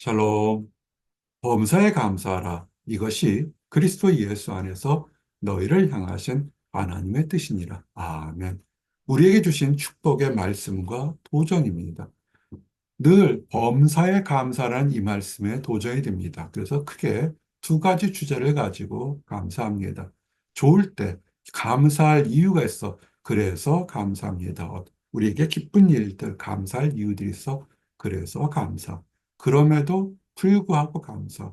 샬롬, 범사에 감사하라. 이것이 그리스도 예수 안에서 너희를 향하신 하나님의 뜻이니라. 아멘. 우리에게 주신 축복의 말씀과 도전입니다. 늘 범사에 감사란 이 말씀에 도전이 됩니다. 그래서 크게 두 가지 주제를 가지고 감사합니다. 좋을 때 감사할 이유가 있어. 그래서 감사합니다. 우리에게 기쁜 일들, 감사할 이유들이 있어. 그래서 감사. 그럼에도 불구하고 감사.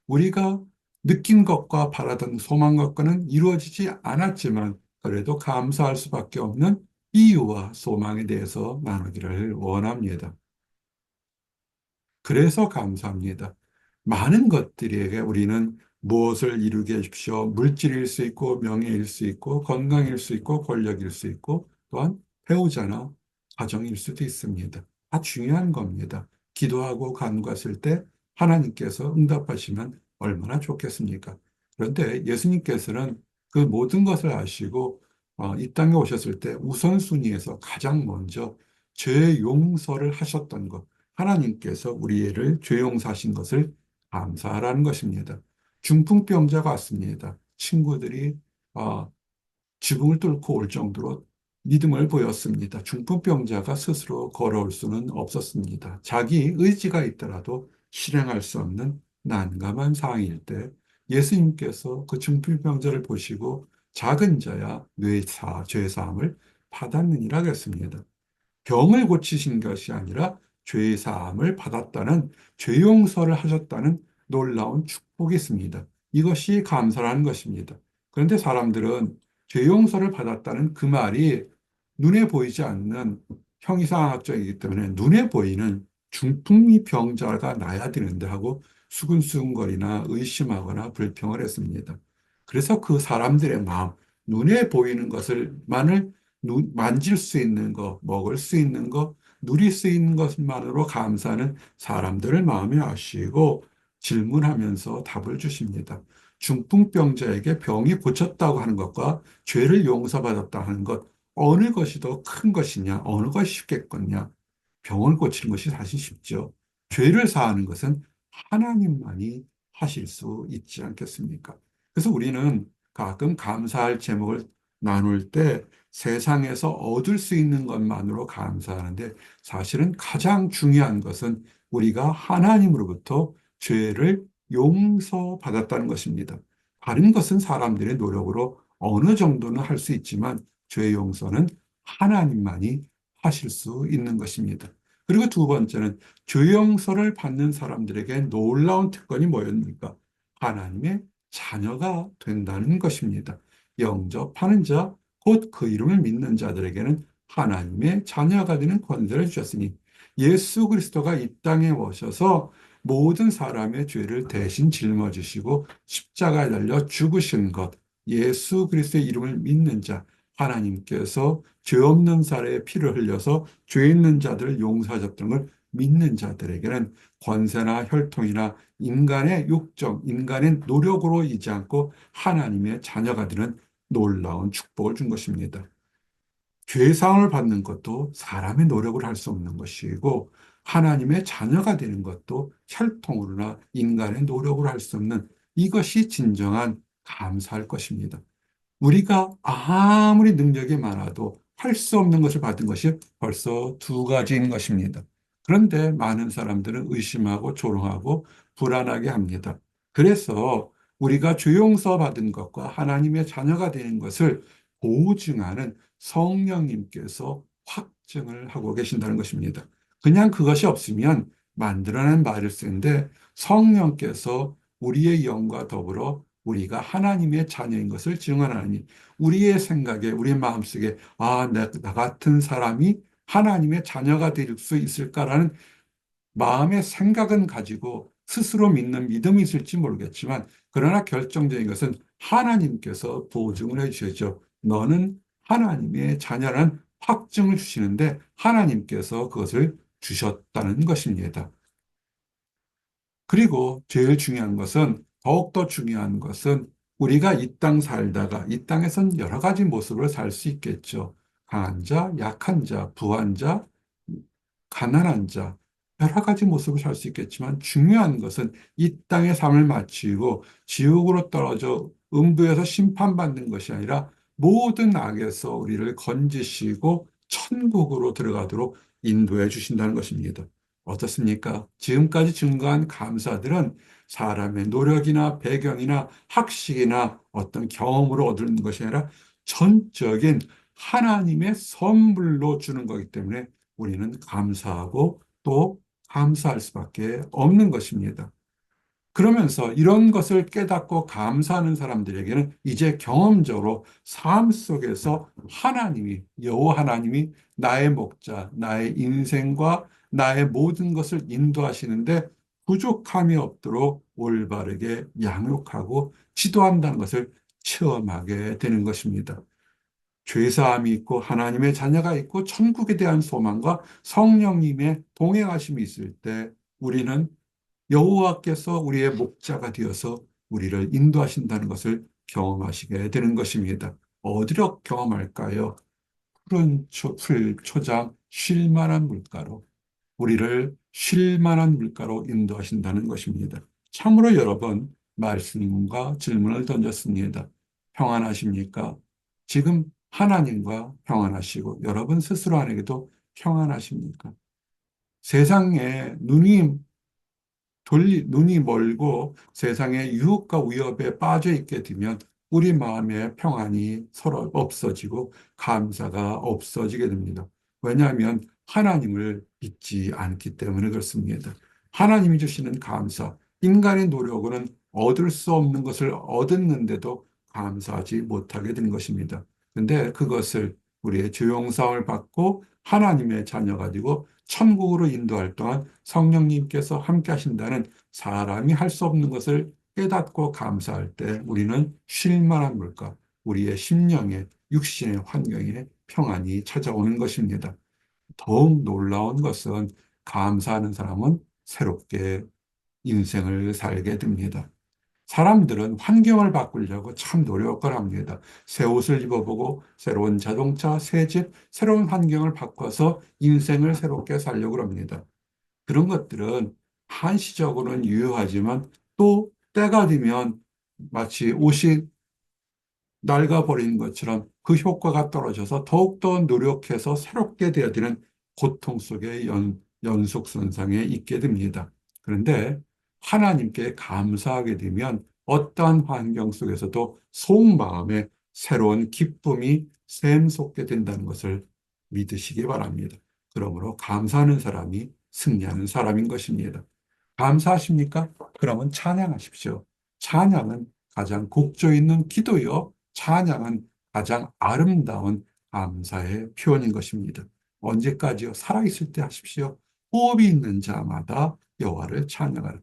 우리가 느낀 것과 바라던 소망 것과는 이루어지지 않았지만 그래도 감사할 수밖에 없는 이유와 소망에 대해서 나누기를 원합니다. 그래서 감사합니다. 많은 것들에게 우리는 무엇을 이루게 해주십시오. 물질일 수 있고, 명예일 수 있고, 건강일 수 있고, 권력일 수 있고, 또한 배우자나 가정일 수도 있습니다. 다 중요한 겁니다. 기도하고 간구했을 때 하나님께서 응답하시면 얼마나 좋겠습니까? 그런데 예수님께서는 그 모든 것을 아시고 이 땅에 오셨을 때 우선순위에서 가장 먼저 죄 용서를 하셨던 것, 하나님께서 우리를 죄 용서하신 것을 감사하라는 것입니다. 중풍병자가 왔습니다. 친구들이 어, 지붕을 뚫고 올 정도로 믿음을 보였습니다. 중풍병자가 스스로 걸어올 수는 없었습니다. 자기 의지가 있더라도 실행할 수 없는 난감한 상황일 때 예수님께서 그 중풍병자를 보시고 작은 자야 죄 사함을 받았느니라 그랬습니다. 병을 고치신 것이 아니라 죄 사함을 받았다는 죄 용서를 하셨다는 놀라운 축복이 있습니다. 이것이 감사라는 것입니다. 그런데 사람들은 죄 용서를 받았다는 그 말이 눈에 보이지 않는 형이상학적이기 때문에 눈에 보이는 중풍이 병자가 나야 되는데 하고 수근수근거리나 의심하거나 불평을 했습니다. 그래서 그 사람들의 마음, 눈에 보이는 것을만을 만질 수 있는 것, 먹을 수 있는 것, 누릴 수 있는 것만으로 감사하는 사람들을 마음에 아시고 질문하면서 답을 주십니다. 중풍병자에게 병이 고쳤다고 하는 것과 죄를 용서받았다 하는 것, 어느 것이 더 큰 것이냐, 어느 것이 쉽겠거냐. 병을 고치는 것이 사실 쉽죠. 죄를 사하는 것은 하나님만이 하실 수 있지 않겠습니까? 그래서 우리는 가끔 감사할 제목을 나눌 때 세상에서 얻을 수 있는 것만으로 감사하는데 사실은 가장 중요한 것은 우리가 하나님으로부터 죄를 용서받았다는 것입니다. 다른 것은 사람들의 노력으로 어느 정도는 할 수 있지만 죄 용서는 하나님만이 하실 수 있는 것입니다. 그리고 두 번째는 죄 용서를 받는 사람들에게 놀라운 특권이 뭐였습니까? 하나님의 자녀가 된다는 것입니다. 영접하는 자, 곧 그 이름을 믿는 자들에게는 하나님의 자녀가 되는 권세를 주셨으니 예수 그리스도가 이 땅에 오셔서 모든 사람의 죄를 대신 짊어지시고 십자가에 달려 죽으신 것, 예수 그리스도의 이름을 믿는 자, 하나님께서 죄 없는 자의 피를 흘려서 죄 있는 자들을 용서하셨던 걸 믿는 자들에게는 권세나 혈통이나 인간의 욕정, 인간의 노력으로 이지 않고 하나님의 자녀가 되는 놀라운 축복을 준 것입니다. 죄사함을 받는 것도 사람의 노력을 할 수 없는 것이고 하나님의 자녀가 되는 것도 혈통으로나 인간의 노력으로 할 수 없는 이것이 진정한 감사할 것입니다. 우리가 아무리 능력이 많아도 할 수 없는 것을 받은 것이 벌써 두 가지인 것입니다. 그런데 많은 사람들은 의심하고 조롱하고 불안하게 합니다. 그래서 우리가 죄 용서 받은 것과 하나님의 자녀가 되는 것을 보증하는 성령님께서 확증을 하고 계신다는 것입니다. 그냥 그것이 없으면 만들어낸 말일 쓰는데 성령께서 우리의 영과 더불어 우리가 하나님의 자녀인 것을 증언하니 우리의 생각에 우리의 마음속에 나 같은 사람이 하나님의 자녀가 될 수 있을까라는 마음의 생각은 가지고 스스로 믿는 믿음이 있을지 모르겠지만 그러나 결정적인 것은 하나님께서 보증을 해주셔죠. 너는 하나님의 자녀라는 확증을 주시는데 하나님께서 그것을 주셨다는 것입니다. 그리고 제일 중요한 것은 더욱더 중요한 것은 우리가 이 땅 살다가 이 땅에선 여러 가지 모습으로 살 수 있겠죠. 강한 자, 약한 자, 부한 자, 가난한 자, 여러 가지 모습을 살 수 있겠지만 중요한 것은 이 땅의 삶을 마치고 지옥으로 떨어져 음부에서 심판받는 것이 아니라 모든 악에서 우리를 건지시고 천국으로 들어가도록 인도해 주신다는 것입니다. 어떻습니까? 지금까지 증거한 감사들은 사람의 노력이나 배경이나 학식이나 어떤 경험으로 얻는 것이 아니라 전적인 하나님의 선물로 주는 거기 때문에 우리는 감사하고 또 감사할 수밖에 없는 것입니다. 그러면서 이런 것을 깨닫고 감사하는 사람들에게는 이제 경험적으로 삶 속에서 하나님이, 여호와 하나님이 나의 목자, 나의 인생과 나의 모든 것을 인도하시는데 부족함이 없도록 올바르게 양육하고 지도한다는 것을 체험하게 되는 것입니다. 죄사함이 있고 하나님의 자녀가 있고 천국에 대한 소망과 성령님의 동행하심이 있을 때 우리는 여호와께서 우리의 목자가 되어서 우리를 인도하신다는 것을 경험하시게 되는 것입니다. 어디로 경험할까요? 푸른 풀 초장 쉴 만한 물가로 우리를 쉴 만한 물가로 인도하신다는 것입니다. 참으로 여러 번 말씀과 질문을 던졌습니다. 평안하십니까? 지금 하나님과 평안하시고 여러분 스스로 안에게도 평안하십니까? 세상에 눈이 멀고 세상의 유혹과 위협에 빠져 있게 되면 우리 마음의 평안이 서로 없어지고 감사가 없어지게 됩니다. 왜냐하면 하나님을 믿지 않기 때문에 그렇습니다. 하나님이 주시는 감사, 인간의 노력으로는 얻을 수 없는 것을 얻었는데도 감사하지 못하게 된 것입니다. 그런데 그것을 우리의 조용sam을 받고 하나님의 자녀가 되고 천국으로 인도할 동안 성령님께서 함께 하신다는 사람이 할 수 없는 것을 깨닫고 감사할 때 우리는 쉴 만한 물가, 우리의 심령의 육신의 환경에 평안이 찾아오는 것입니다. 더욱 놀라운 것은 감사하는 사람은 새롭게 인생을 살게 됩니다. 사람들은 환경을 바꾸려고 참 노력을 합니다. 새 옷을 입어보고 새로운 자동차, 새 집, 새로운 환경을 바꿔서 인생을 새롭게 살려고 합니다. 그런 것들은 한시적으로는 유효하지만 또 때가 되면 마치 옷이 낡아버리는 것처럼 그 효과가 떨어져서 더욱더 노력해서 새롭게 되어야 되는 고통 속의 연속선상에 있게 됩니다. 그런데 하나님께 감사하게 되면 어떠한 환경 속에서도 속마음에 새로운 기쁨이 샘솟게 된다는 것을 믿으시기 바랍니다. 그러므로 감사하는 사람이 승리하는 사람인 것입니다. 감사하십니까? 그러면 찬양하십시오. 찬양은 가장 곡조 있는 기도요. 찬양은 가장 아름다운 감사의 표현인 것입니다. 언제까지요? 살아있을 때 하십시오. 호흡이 있는 자마다 여호와를 찬양하라.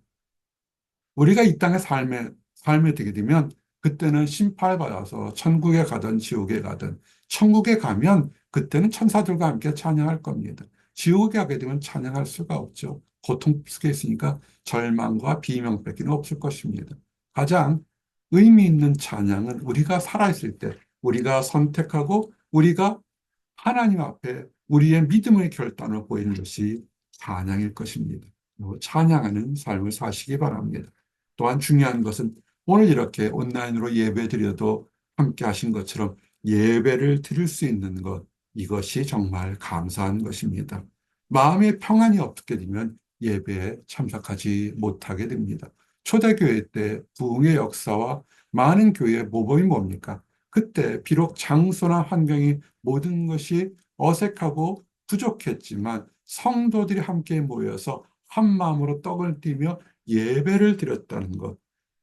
우리가 이 땅의 삶에 되게 되면 그때는 심판받아서 천국에 가든 지옥에 가든 천국에 가면 그때는 천사들과 함께 찬양할 겁니다. 지옥에 가게 되면 찬양할 수가 없죠. 고통 속에 있으니까 절망과 비명밖에 없을 것입니다. 가장 의미 있는 찬양은 우리가 살아있을 때 우리가 선택하고 우리가 하나님 앞에 우리의 믿음의 결단을 보이는 것이 찬양일 것입니다. 찬양하는 삶을 사시기 바랍니다. 또한 중요한 것은 오늘 이렇게 온라인으로 예배 드려도 함께 하신 것처럼 예배를 드릴 수 있는 것, 이것이 정말 감사한 것입니다. 마음의 평안이 없게 되면 예배에 참석하지 못하게 됩니다. 초대교회 때 부흥의 역사와 많은 교회의 모범이 뭡니까? 그때 비록 장소나 환경이 모든 것이 어색하고 부족했지만 성도들이 함께 모여서 한 마음으로 떡을 띠며 예배를 드렸다는 것,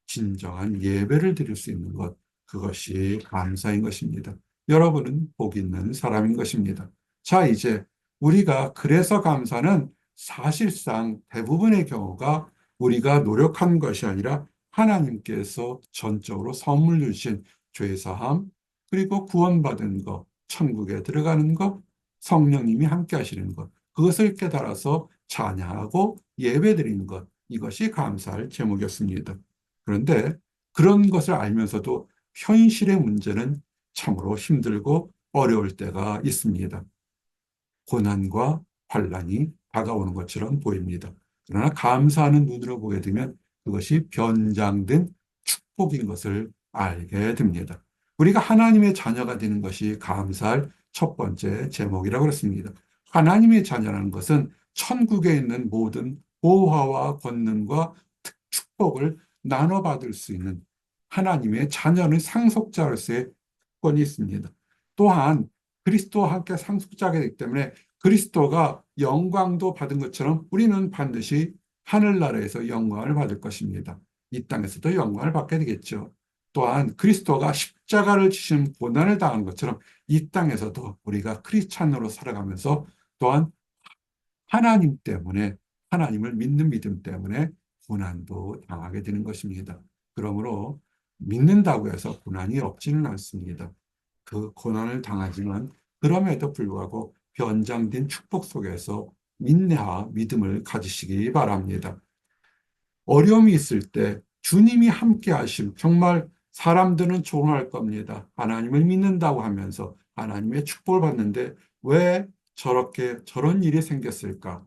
진정한 예배를 드릴 수 있는 것, 그것이 감사인 것입니다. 여러분은 복 있는 사람인 것입니다. 자, 이제 우리가 그래서 감사는 사실상 대부분의 경우가 우리가 노력한 것이 아니라 하나님께서 전적으로 선물 주신 죄사함, 그리고 구원받은 것, 천국에 들어가는 것, 성령님이 함께 하시는 것, 그것을 깨달아서 찬양하고 예배드리는 것, 이것이 감사할 제목이었습니다. 그런데 그런 것을 알면서도 현실의 문제는 참으로 힘들고 어려울 때가 있습니다. 고난과 환란이 다가오는 것처럼 보입니다. 그러나 감사하는 눈으로 보게 되면 그것이 변장된 축복인 것을 알게 됩니다. 우리가 하나님의 자녀가 되는 것이 감사할 첫 번째 제목이라고 그랬습니다. 하나님의 자녀라는 것은 천국에 있는 모든 보화와 권능과 축복을 나눠받을 수 있는 하나님의 자녀는 상속자로서의 특권이 있습니다. 또한 그리스도와 함께 상속자가 되기 때문에 그리스도가 영광도 받은 것처럼 우리는 반드시 하늘나라에서 영광을 받을 것입니다. 이 땅에서도 영광을 받게 되겠죠. 또한 그리스도가 십자가를 지신 고난을 당한 것처럼 이 땅에서도 우리가 크리스찬으로 살아가면서 또한 하나님 때문에 하나님을 믿는 믿음 때문에 고난도 당하게 되는 것입니다. 그러므로 믿는다고 해서 고난이 없지는 않습니다. 그 고난을 당하지만 그럼에도 불구하고 변장된 축복 속에서 인내와 믿음을 가지시기 바랍니다. 어려움이 있을 때 주님이 함께 하심, 정말 사람들은 조롱할 겁니다. 하나님을 믿는다고 하면서 하나님의 축복을 받는데 왜 저런 일이 생겼을까?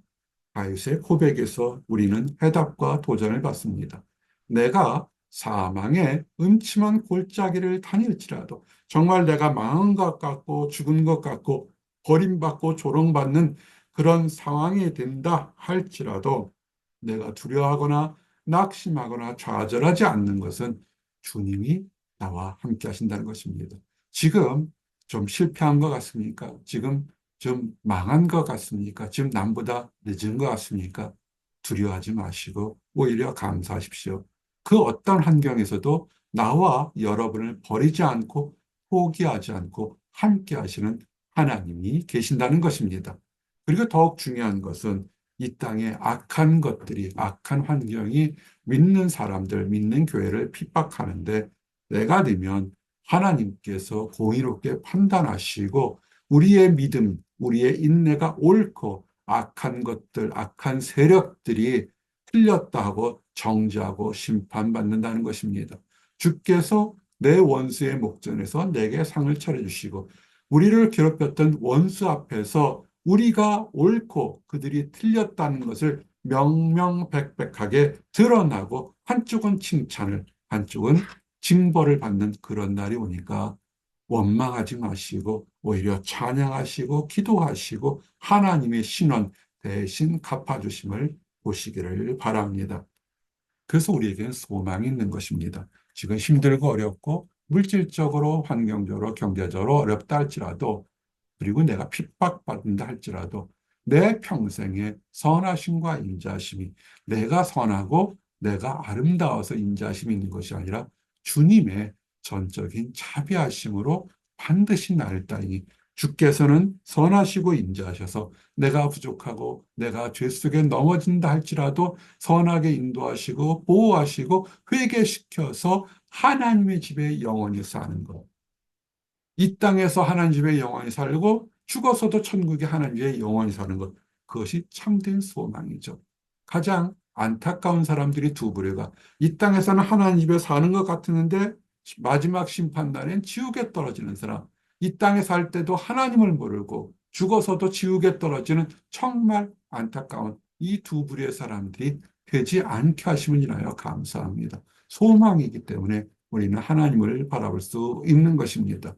다윗의 고백에서 우리는 해답과 도전을 받습니다. 내가 사망의 음침한 골짜기를 다닐지라도 정말 내가 망한 것 같고 죽은 것 같고 버림받고 조롱받는 그런 상황이 된다 할지라도 내가 두려워하거나 낙심하거나 좌절하지 않는 것은 주님이 나와 함께 하신다는 것입니다. 지금 좀 실패한 것 같습니까? 지금 좀 망한 것 같습니까? 지금 남보다 늦은 것 같습니까? 두려워하지 마시고 오히려 감사하십시오. 그 어떤 환경에서도 나와 여러분을 버리지 않고 포기하지 않고 함께 하시는 하나님이 계신다는 것입니다. 그리고 더욱 중요한 것은 이 땅의 악한 것들이, 악한 환경이 믿는 사람들, 믿는 교회를 핍박하는데 내가 되면 하나님께서 공의롭게 판단하시고 우리의 믿음, 우리의 인내가 옳고 악한 것들, 악한 세력들이 틀렸다 하고 정죄하고 심판받는다는 것입니다. 주께서 내 원수의 목전에서 내게 상을 차려주시고 우리를 괴롭혔던 원수 앞에서 우리가 옳고 그들이 틀렸다는 것을 명명백백하게 드러나고 한쪽은 칭찬을, 한쪽은 징벌을 받는 그런 날이 오니까 원망하지 마시고 오히려 찬양하시고 기도하시고 하나님의 신원 대신 갚아주심을 보시기를 바랍니다. 그래서 우리에게는 소망이 있는 것입니다. 지금 힘들고 어렵고 물질적으로 환경적으로 경제적으로 어렵다 할지라도 그리고 내가 핍박받는다 할지라도 내 평생에 선하심과 인자심이 내가 선하고 내가 아름다워서 인자심이 있는 것이 아니라 주님의 전적인 자비하심으로 반드시 나를 따르니 주께서는 선하시고 인자하셔서 내가 부족하고 내가 죄 속에 넘어진다 할지라도 선하게 인도하시고 보호하시고 회개시켜서 하나님의 집에 영원히 사는 것. 이 땅에서 하나님 집에 영원히 살고 죽어서도 천국에 하나님 집에 영원히 사는 것. 그것이 참된 소망이죠. 가장 안타까운 사람들이 두 부류가 이 땅에서는 하나님 집에 사는 것 같았는데 마지막 심판날엔 지옥에 떨어지는 사람. 이 땅에 살 때도 하나님을 모르고 죽어서도 지옥에 떨어지는 정말 안타까운 이 두 부류의 사람들이 되지 않게 하심을 인하여 감사합니다. 소망이기 때문에 우리는 하나님을 바라볼 수 있는 것입니다.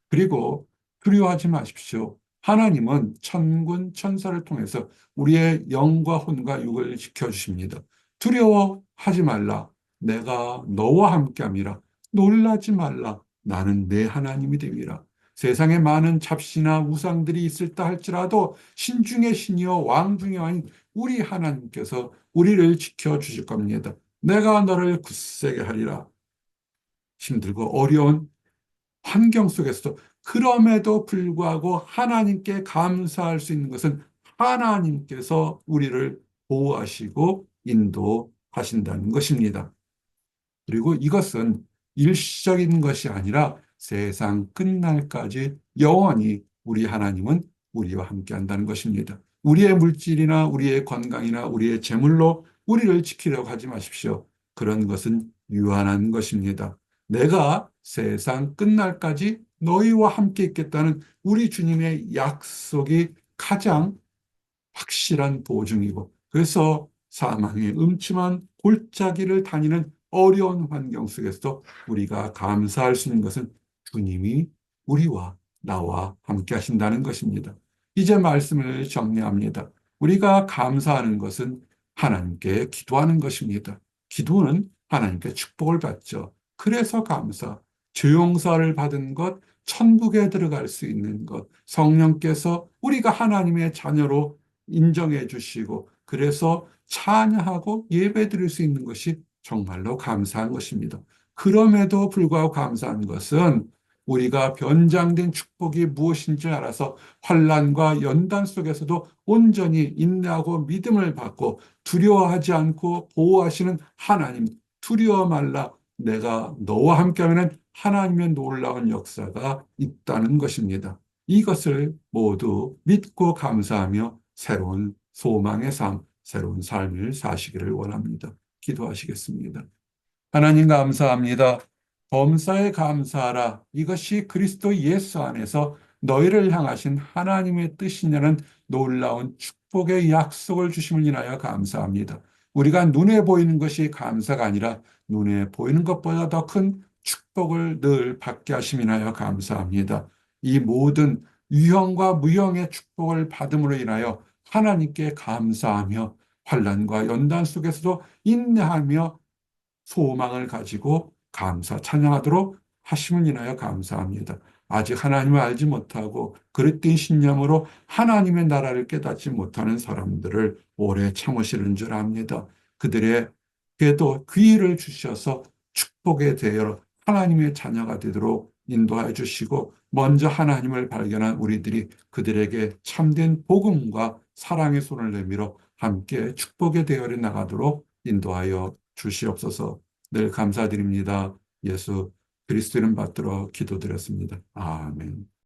그리고 두려워하지 마십시오. 하나님은 천군 천사를 통해서 우리의 영과 혼과 육을 지켜주십니다. 두려워하지 말라. 내가 너와 함께함이라. 놀라지 말라. 나는 내 하나님이 됨이라. 세상에 많은 잡신이나 우상들이 있을다 할지라도 신중의 신이요 왕중의 왕인 우리 하나님께서 우리를 지켜주실 겁니다. 내가 너를 굳세게 하리라. 힘들고 어려운 환경 속에서도 그럼에도 불구하고 하나님께 감사할 수 있는 것은 하나님께서 우리를 보호하시고 인도하신다는 것입니다. 그리고 이것은 일시적인 것이 아니라 세상 끝날까지 영원히 우리 하나님은 우리와 함께 한다는 것입니다. 우리의 물질이나 우리의 건강이나 우리의 재물로 우리를 지키려고 하지 마십시오. 그런 것은 유한한 것입니다. 내가 세상 끝날까지 너희와 함께 있겠다는 우리 주님의 약속이 가장 확실한 보증이고, 그래서 사망의 음침한 골짜기를 다니는 어려운 환경 속에서도 우리가 감사할 수 있는 것은 주님이 우리와 나와 함께 하신다는 것입니다. 이제 말씀을 정리합니다. 우리가 감사하는 것은 하나님께 기도하는 것입니다. 기도는 하나님께 축복을 받죠. 그래서 감사, 죄 용서를 받은 것, 천국에 들어갈 수 있는 것, 성령께서 우리가 하나님의 자녀로 인정해 주시고, 그래서 찬양하고 예배 드릴 수 있는 것이 정말로 감사한 것입니다. 그럼에도 불구하고 감사한 것은 우리가 변장된 축복이 무엇인지 알아서 환난과 연단 속에서도 온전히 인내하고 믿음을 받고 두려워하지 않고 보호하시는 하나님, 두려워 말라, 내가 너와 함께하면 하나님의 놀라운 역사가 있다는 것입니다. 이것을 모두 믿고 감사하며 새로운 소망의 삶, 새로운 삶을 사시기를 원합니다. 기도하시겠습니다. 하나님 감사합니다. 범사에 감사하라. 이것이 그리스도 예수 안에서 너희를 향하신 하나님의 뜻이냐는 놀라운 축복의 약속을 주심을 인하여 감사합니다. 우리가 눈에 보이는 것이 감사가 아니라 눈에 보이는 것보다 더 큰 축복을 늘 받게 하심을 인하여 감사합니다. 이 모든 유형과 무형의 축복을 받음으로 인하여 하나님께 감사하며 환난과 연단 속에서도 인내하며 소망을 가지고 감사, 찬양하도록 하심을 인하여 감사합니다. 아직 하나님을 알지 못하고 그릇된 신념으로 하나님의 나라를 깨닫지 못하는 사람들을 오래 참으시는 줄 압니다. 그들에게도 기회를 주셔서 축복에 대하여 하나님의 자녀가 되도록 인도하여 주시고, 먼저 하나님을 발견한 우리들이 그들에게 참된 복음과 사랑의 손을 내밀어 함께 축복의 대열에 나가도록 인도하여 주시옵소서. 늘 감사드립니다. 예수 그리스도 이름 받들어 기도드렸습니다. 아멘.